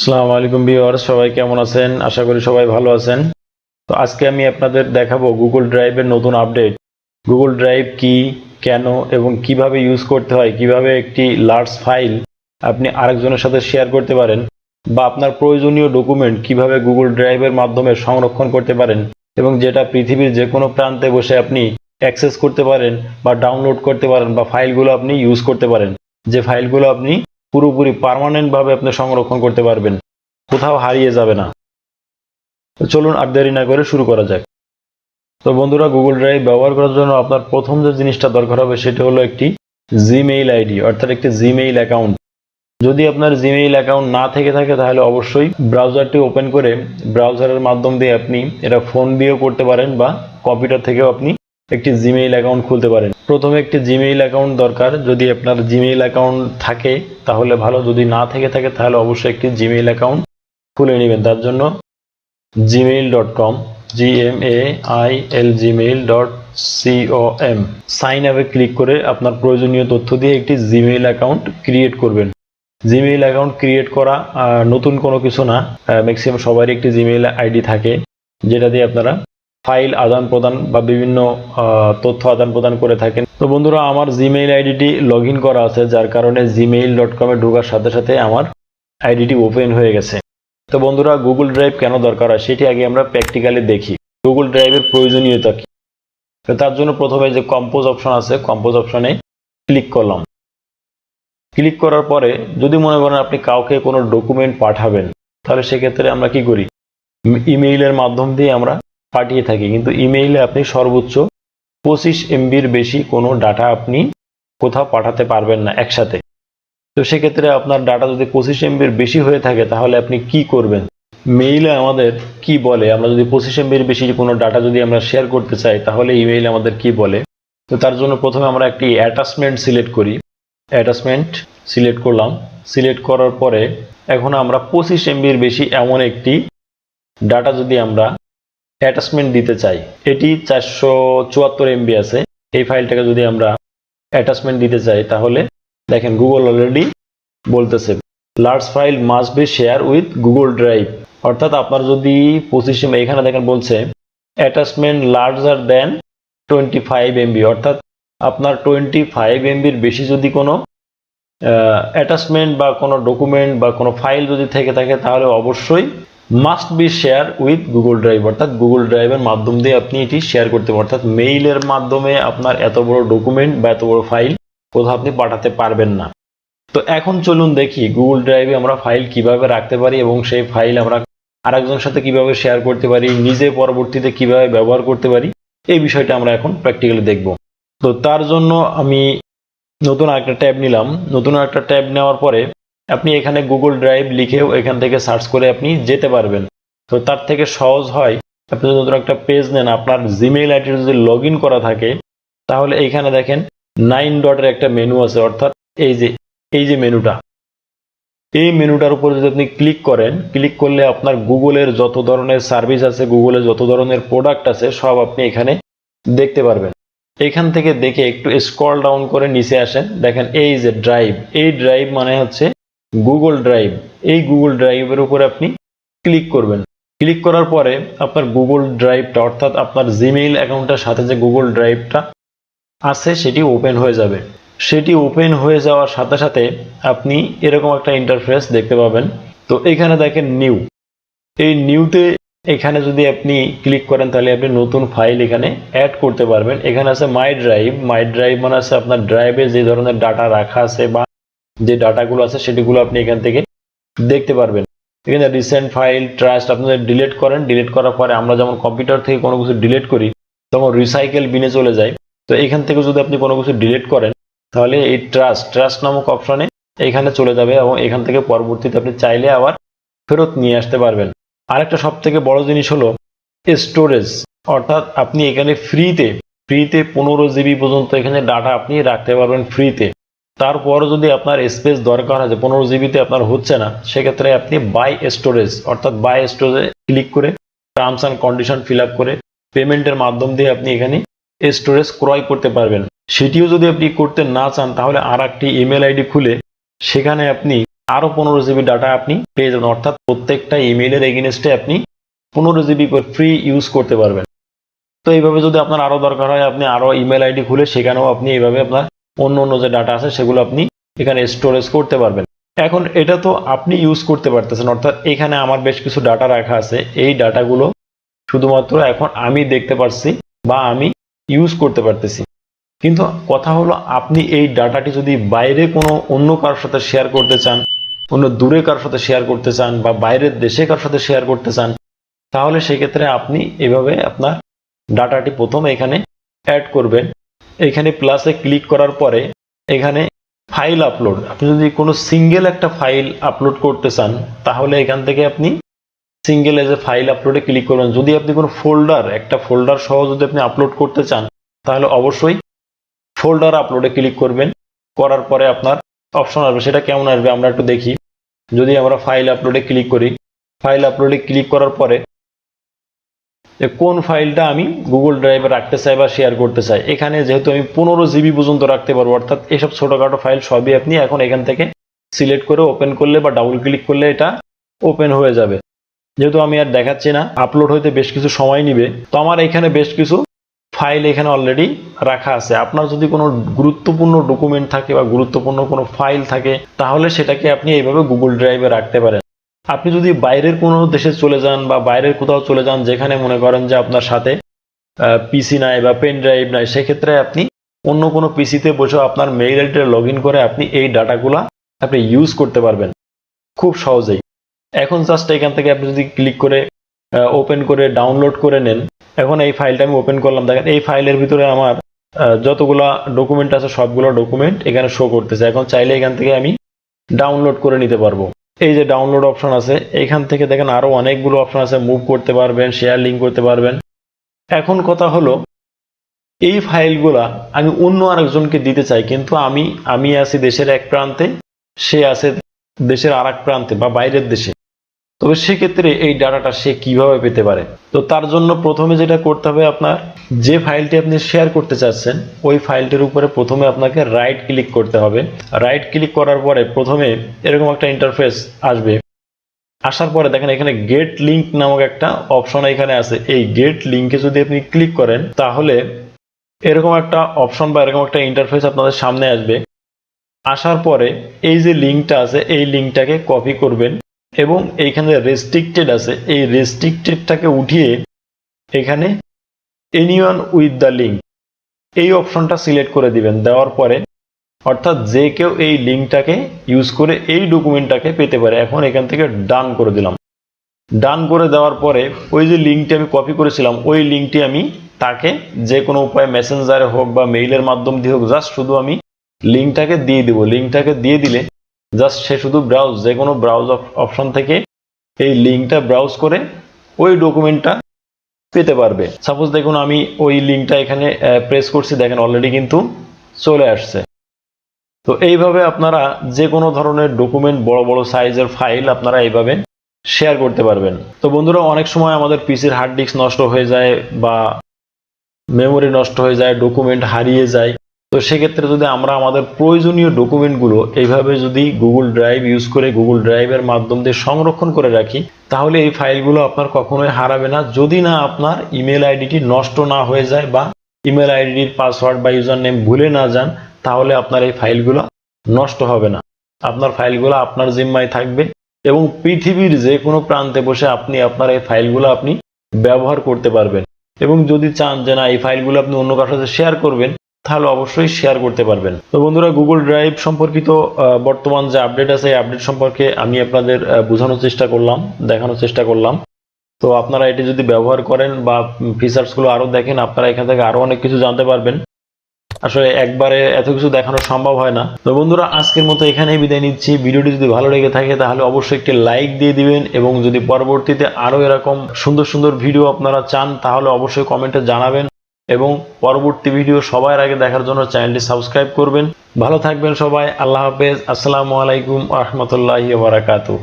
আসসালামু আলাইকুম ভিউয়ার্স, সবাই কেমন আছেন? আশা করি সবাই ভালো আছেন। তো আজকে আমি আপনাদের দেখাবো গুগল ড্রাইভের নতুন আপডেট। গুগল ড্রাইভ কি, কেন এবং কিভাবে ইউজ করতে হয়, কিভাবে একটি লার্জ ফাইল আপনি আরেকজনের সাথে শেয়ার করতে পারেন, বা আপনার প্রয়োজনীয় ডকুমেন্ট কিভাবে গুগল ড্রাইভের মাধ্যমে সংরক্ষণ করতে পারেন, এবং যেটা পৃথিবীর যে কোনো প্রান্তে বসে আপনি অ্যাক্সেস করতে পারেন বা ডাউনলোড করতে পারেন, বা ফাইলগুলো আপনি ইউজ করতে পারেন, যে ফাইলগুলো আপনি পুরোপুরি পার্মানেন্ট ভাবে আপনি সংরক্ষণ করতে পারবেন, কোথাও হারিয়ে যাবে না। তো চলুন আর দেরি না করে শুরু করা যাক। তো বন্ধুরা, গুগল ড্রাইভ ব্যবহার করার জন্য আপনার প্রথম যে জিনিসটা দরকার হবে সেটা হলো একটি জিমেইল আইডি, অর্থাৎ একটি জিমেইল অ্যাকাউন্ট। যদি আপনার জিমেইল অ্যাকাউন্ট না থেকে থাকে তাহলে অবশ্যই ব্রাউজারটি ওপেন করে ব্রাউজারের মাধ্যম দিয়ে আপনি এটা ফোন দিয়েও করতে পারেন, বা কম্পিউটার থেকেও আপনি একটি জিমেইল অ্যাকাউন্ট খুলতে পারেন। প্রথমে একটি জিমেইল অ্যাকাউন্ট দরকার। যদি আপনার জিমেইল অ্যাকাউন্ট থাকে তাহলে ভালো, যদি না থেকে থাকে তাহলে অবশ্যই একটি জিমেইল অ্যাকাউন্ট খুলে নেবেন। তার জন্য gmail.com gmail.com সাইন আপে ক্লিক করে আপনার প্রয়োজনীয় তথ্য দিয়ে একটি জিমেইল অ্যাকাউন্ট ক্রিয়েট করবেন। জিমেইল অ্যাকাউন্ট ক্রিয়েট করা নতুন কোনো কিছু না, ম্যাক্সিমাম সবারই একটি জিমেইল আইডি থাকে, যেটা দিয়ে আপনারা ফাইল আদান প্রদান বা বিভিন্ন তথ্য আদান প্রদান করে থাকেন। তো বন্ধুরা, আমার জিমেইল আইডিটি লগ ইন করা আছে, যার কারণে gmail.com-এ ঢোকার সাথে সাথে আমার আইডিটি ওপেন হয়ে গেছে। তো বন্ধুরা, গুগল ড্রাইভ কেন দরকার হয় সেটি আগে আমরা প্র্যাকটিক্যালি দেখি। গুগল ড্রাইভের প্রয়োজনীয়তা কি? তো তার জন্য প্রথমে যে কম্পোজ অপশন আছে, কম্পোজ অপশনে ক্লিক করলাম। ক্লিক করার পরে যদি মনে করেন আপনি কাউকে কোনো ডকুমেন্ট পাঠাবেন, তাহলে সেক্ষেত্রে আমরা কি করি, ইমেইলের মাধ্যম দিয়ে আমরা পাঠিয়ে থাকি। কিন্তু ইমেইলে আপনি সর্বোচ্চ 25 MBর বেশি কোনো ডাটা আপনি কোথাও পাঠাতে পারবেন না একসাথে। তো সেক্ষেত্রে আপনার ডাটা যদি 25 MBর বেশি হয়ে থাকে তাহলে আপনি কি করবেন? মেইলে আমাদের কি বলে, আমরা যদি 25 MBর বেশি কোনো ডাটা যদি আমরা শেয়ার করতে চাই তাহলে ইমেইলে আমাদের কি বলে? তো তার জন্য প্রথমে আমরা একটি অ্যাটাচমেন্ট সিলেক্ট করি। অ্যাটাচমেন্ট সিলেক্ট করলাম। সিলেক্ট করার পরে এখন আমরা 25 MBর বেশি এমন একটি ডাটা যদি আমরা অ্যাটাচমেন্ট দিতে চাই, এটি 474 MB আছে, এই ফাইলটাকে যদি আমরা অ্যাটাচমেন্ট দিতে চাই তাহলে দেখেন গুগল অলরেডি বলতেছে large file must be share with Google drive. অর্থাৎ আপনার যদি 25 MB, এখানে দেখেন বলছে অ্যাটাচমেন্ট লার্জার দেন 25 MB, অর্থাৎ আপনার 25 MBর বেশি যদি কোনো অ্যাটাচমেন্ট বা কোনো ডকুমেন্ট বা কোনো ফাইল যদি থেকে থাকে তাহলে অবশ্যই must be share with Google drive, অর্থাৎ গুগল ড্রাইভের মাধ্যম দিয়ে আপনি এটি শেয়ার করতে পারেন। অর্থাৎ মেইলের মাধ্যমে আপনার এত বড় ডকুমেন্ট বা এত বড় ফাইল কোথাও আপনি পাঠাতে পারবেন না। তো এখন চলুন দেখি গুগল ড্রাইভে আমরা ফাইল কিভাবে রাখতে পারি এবং সেই ফাইল আমরা আরেকজনের সাথে কিভাবে শেয়ার করতে পারি, নিজে পরবর্তীতে কিভাবে ব্যবহার করতে পারি, এই বিষয়টা আমরা এখন প্র্যাকটিক্যালি দেখব। তো তার জন্য আমি নতুন একটা ট্যাব নিলাম। নতুন একটা ট্যাব নেওয়ার পরে আপনি এখানে গুগল ড্রাইভ লিখেও এখান থেকে সার্চ করে আপনি যেতে পারবেন। তো তার থেকে সহজ হয় আপনি যদি নতুন একটা পেজ নেন, আপনার জিমেইল আইডি যদি লগ ইন করা থাকে তাহলে এইখানে দেখেন 9 ডটের একটা মেনু আছে, অর্থাৎ এই যে মেনুটা, এই মেনুটার উপর যদি আপনি ক্লিক করেন, ক্লিক করলে আপনার গুগলের যত ধরনের সার্ভিস আছে, গুগলের যত ধরনের প্রোডাক্ট আছে সব আপনি এখানে দেখতে পারবেন। এখান থেকে দেখে একটু স্ক্রল ডাউন করে নিচে আসেন, দেখেন এই যে ড্রাইভ, এই ড্রাইভ মানে হচ্ছে গুগল ড্রাইভ। এই গুগল ড্রাইভের উপরে আপনি ক্লিক করবেন। ক্লিক করার পরে আপনার গুগল ড্রাইভটা, অর্থাৎ আপনার জিমেইল অ্যাকাউন্টের সাথে যে গুগল ড্রাইভটা আছে সেটি ওপেন হয়ে যাবে। সেটি ওপেন হয়ে যাওয়ার সাথে সাথে আপনি এরকম একটা ইন্টারফেস দেখতে পাবেন। তো এখানে দেখেন নিউ, এই নিউতে এখানে যদি আপনি ক্লিক করেন তাহলে আপনি নতুন ফাইল এখানে অ্যাড করতে পারবেন। এখানে আছে মাই ড্রাইভ। মাই ড্রাইভ মানে আছে আপনার ড্রাইভে যে ধরনের ডাটা রাখা আছে বা যে ডাটাগুলো আছে সেটিগুলো আপনি এখান থেকে দেখতে পারবেন। এখানে রিসেন্ট ফাইল, ট্রাস্ট, আপনাদের ডিলিট করেন। ডিলিট করার পরে আমরা যেমন কম্পিউটার থেকে কোনো কিছু ডিলিট করি তখন রিসাইকেল বিনে চলে যায়, তো এখান থেকে যদি আপনি কোনো কিছু ডিলিট করেন তাহলে এই ট্রাস্ট নামক অপশনে এখানে চলে যাবে এবং এখান থেকে পরবর্তীতে আপনি চাইলে আবার ফেরত নিয়ে আসতে পারবেন। আরেকটা সব থেকে বড় জিনিস হলো স্টোরেজ, অর্থাৎ আপনি এখানে ফ্রিতে 15 GB পর্যন্ত এখানে ডাটা আপনি রাখতে পারবেন ফ্রিতে। তারপর যদি আপনার স্পেস দরকার হয় যে 15 GB-তে আপনার হচ্ছে না, সেক্ষেত্রে আপনি বাই স্টোরেজ, অর্থাৎ বাই স্টোরেজে ক্লিক করে terms and condition fill up করে পেমেন্টের মাধ্যম দিয়ে আপনি এখানে স্টোরেজ ক্রয় করতে পারবেন। সেটিও যদি আপনি করতে না চান তাহলে আর একটি ইমেল আইডি খুলে সেখানে আপনি আরো 15 জিবি ডাটা আপনি পেয়ে যাবেন, অর্থাৎ প্রত্যেকটা ইমেইলের এগেইনস্টে আপনি 15 জিবি করে ফ্রি ইউজ করতে পারবেন। তো এইভাবে যদি আপনার আরো দরকার হয়, আপনি আরো ইমেল আইডি খুলে সেখানেও আপনি এইভাবে আপনার অন্য যে ডাটা আছে সেগুলো আপনি এখানে স্টোরেজ করতে পারবেন। এখন এটা তো আপনি ইউজ করতে পারতেছেন, অর্থাৎ এখানে আমার বেশ কিছু ডাটা রাখা আছে, এই ডাটাগুলো শুধুমাত্র এখন আমি দেখতে পারছি বা আমি ইউজ করতে পারতেছি। কিন্তু কথা হলো, আপনি এই ডাটাটি যদি বাইরে কোনো অন্য কারোর সাথে শেয়ার করতে চান, অন্য দূরে কারোর সাথে শেয়ার করতে চান বা বাইরের দেশে কারোর সাথে শেয়ার করতে চান, তাহলে সেক্ষেত্রে আপনি এভাবে আপনার ডাটাটি প্রথমে এখানে অ্যাড করবেন। এখানে প্লাসে ক্লিক করার পরে এখানে ফাইল আপলোড, আপনি যদি কোনো সিঙ্গেল একটা ফাইল আপলোড করতে চান তাহলে এখান থেকে আপনি সিঙ্গেল এজ এ ফাইল আপলোডে ক্লিক করবেন। যদি আপনি কোনো একটা ফোল্ডার সহ যদি আপনি আপলোড করতে চান তাহলে অবশ্যই ফোল্ডার আপলোডে ক্লিক করবেন। করার পরে আপনার অপশন আসবে, সেটা কেমন আসবে আমরা একটু দেখি। যদি আমরা ফাইল আপলোডে ক্লিক করি, ফাইল আপলোডে ক্লিক করার পরে কোন ফাইলটা আমি গুগল ড্রাইভে রাখতে চাই বা শেয়ার করতে চাই, এখানে যেহেতু আমি 15 জিবি পর্যন্ত রাখতে পারবো, অর্থাৎ এসব ছোটখাটো ফাইল সবই আপনি এখন এখান থেকে সিলেক্ট করে ওপেন করলে বা ডাবল ক্লিক করলে এটা ওপেন হয়ে যাবে। যেহেতু আমি আর দেখাচ্ছি না, আপলোড হইতে বেশ কিছু সময় নিবে, তো আমার এখানে বেশ কিছু ফাইল এখানে অলরেডি রাখা আছে। আপনার যদি কোনো গুরুত্বপূর্ণ ডকুমেন্ট থাকে বা গুরুত্বপূর্ণ কোনো ফাইল থাকে তাহলে সেটাকে আপনি এইভাবে গুগল ড্রাইভে রাখতে পারেন। আপনি যদি বাইরের কোনো দেশে চলে যান বা বাইরের কোথাও চলে যান যেখানে মনে করেন যে আপনার সাথে পিসি নাই বা পেন ড্রাইভ নাই, সেক্ষেত্রে আপনি অন্য কোনো পিসিতে বসে আপনার মেইল আইডিতে লগ ইন করে আপনি এই ডাটাগুলা আপনি ইউজ করতে পারবেন খুব সহজেই। এখন জাস্ট এখান থেকে আপনি যদি ক্লিক করে ওপেন করে ডাউনলোড করে নেন, এখন এই ফাইলটা আমি ওপেন করলাম, দেখেন এই ফাইলের ভিতরে আমার যতগুলা ডকুমেন্ট আছে সবগুলো ডকুমেন্ট এখানে শো করতেছে। এখন চাইলে এখান থেকে আমি ডাউনলোড করে নিতে পারবো। এই যে ডাউনলোড অপশন আছে, এখান থেকে দেখেন আরো অনেকগুলো অপশন আছে, মুভ করতে পারবেন, শেয়ার লিঙ্ক করতে পারবেন। এখন কথা হলো, এই ফাইলগুলা আমি অন্য আরেকজনকে দিতে চাই, কিন্তু আমি আছি দেশের এক প্রান্তে, সে আছে দেশের আর এক প্রান্তে বা বাইরের দেশে। তবে সেক্ষেত্রে এই ডাটাটা সে কিভাবে পেতে পারে? তো তার জন্য প্রথমে যেটা করতে হবে, আপনার যে ফাইলটি আপনি শেয়ার করতে চাচ্ছেন ওই ফাইলটির উপরে প্রথমে আপনাকে রাইট ক্লিক করতে হবে। রাইট ক্লিক করার পরে প্রথমে এরকম একটা ইন্টারফেস আসবে। আসার পরে দেখেন এখানে গেট লিঙ্ক নামক একটা অপশন এখানে আছে। এই গেট লিঙ্কে যদি আপনি ক্লিক করেন তাহলে এরকম একটা অপশন বা এরকম একটা ইন্টারফেস আপনাদের সামনে আসবে। আসার পরে এই যে লিঙ্কটা আছে এই লিঙ্কটাকে কপি করবেন এবং এইখানে রেস্ট্রিক্টেড আছে, এই রেস্ট্রিক্টেডটাকে উঠিয়ে এখানে এনিওয়ান উইথ দ্য লিঙ্ক এই অপশনটা সিলেক্ট করে দিবেন। দেওয়ার পরে অর্থাৎ যে কেউ এই লিঙ্কটাকে ইউজ করে এই ডকুমেন্টটাকে পেতে পারে। এখন এখান থেকে ডান করে দিলাম। ডান করে দেওয়ার পরে ওই যে লিঙ্কটি আমি কপি করেছিলাম ওই লিঙ্কটি আমি তাকে যে কোনো উপায়ে মেসেঞ্জারে হোক বা মেইলের মাধ্যম দিয়ে হোক জাস্ট শুধু আমি লিঙ্কটাকে দিয়ে দিব। লিঙ্কটাকে দিয়ে দিলে জাস্ট সে শুধু যে কোনো ব্রাউজ অপশন থেকে এই লিঙ্কটা ব্রাউজ করে ওই ডকুমেন্টটা পেতে পারবে। সাপোজ দেখুন আমি ওই লিঙ্কটা এখানে প্রেস করছি, দেখেন অলরেডি কিন্তু চলে আসছে। তো এইভাবে আপনারা যে কোনো ধরনের ডকুমেন্ট, বড় বড় সাইজের ফাইল আপনারা এইভাবে শেয়ার করতে পারবেন। তো বন্ধুরা, অনেক সময় আমাদের পিসির হার্ড ডিস্ক নষ্ট হয়ে যায় বা মেমোরি নষ্ট হয়ে যায়, ডকুমেন্ট হারিয়ে যায়। তো সেক্ষেত্রে যদি আমরা আমাদের প্রয়োজনীয় ডকুমেন্টগুলো এইভাবে যদি গুগল ড্রাইভ ইউজ করে গুগল ড্রাইভের মাধ্যম দিয়ে সংরক্ষণ করে রাখি তাহলে এই ফাইলগুলো আপনার কখনোই হারাবে না, যদি না আপনার ইমেল আইডিটি নষ্ট না হয়ে যায় বা ইমেল আইডির পাসওয়ার্ড বা ইউজার নেম ভুলে না যান, তাহলে আপনার এই ফাইলগুলো নষ্ট হবে না। আপনার ফাইলগুলো আপনার জিম্মায় থাকবে এবং পৃথিবীর যে কোনো প্রান্তে বসে আপনি আপনার এই ফাইলগুলো আপনি ব্যবহার করতে পারবেন। এবং যদি চান যে না এই ফাইলগুলো আপনি অন্য কারোর সাথে শেয়ার করবেন তাহলে অবশ্যই শেয়ার করতে পারবেন। তো বন্ধুরা, গুগল ড্রাইভ সম্পর্কিত বর্তমান যে আপডেট আছে এই আপডেট সম্পর্কে আমি আপনাদের বোঝানোর চেষ্টা করলাম, দেখানোর চেষ্টা করলাম। তো আপনারা এটি যদি ব্যবহার করেন বা ফিচার্সগুলো আরও দেখেন, আপনারা এখান থেকে আরও অনেক কিছু জানতে পারবেন। আসলে একবারে এত কিছু দেখানো সম্ভব হয় না। তো বন্ধুরা, আজকের মতো এখানেই বিদায় নিচ্ছি। ভিডিওটি যদি ভালো লেগে থাকে তাহলে অবশ্যই একটি লাইক দিয়ে দিবেন এবং যদি পরবর্তীতে আরও এরকম সুন্দর সুন্দর ভিডিও আপনারা চান তাহলে অবশ্যই কমেন্টে জানাবেন এবং পরবর্তী ভিডিও সবার আগে দেখার জন্য চ্যানেলটি সাবস্ক্রাইব করবেন। ভালো থাকবেন সবাই। আল্লাহ হাফেজ। আসসালামু আলাইকুম ওয়া রাহমাতুল্লাহি ওয়া বারাকাতুহু।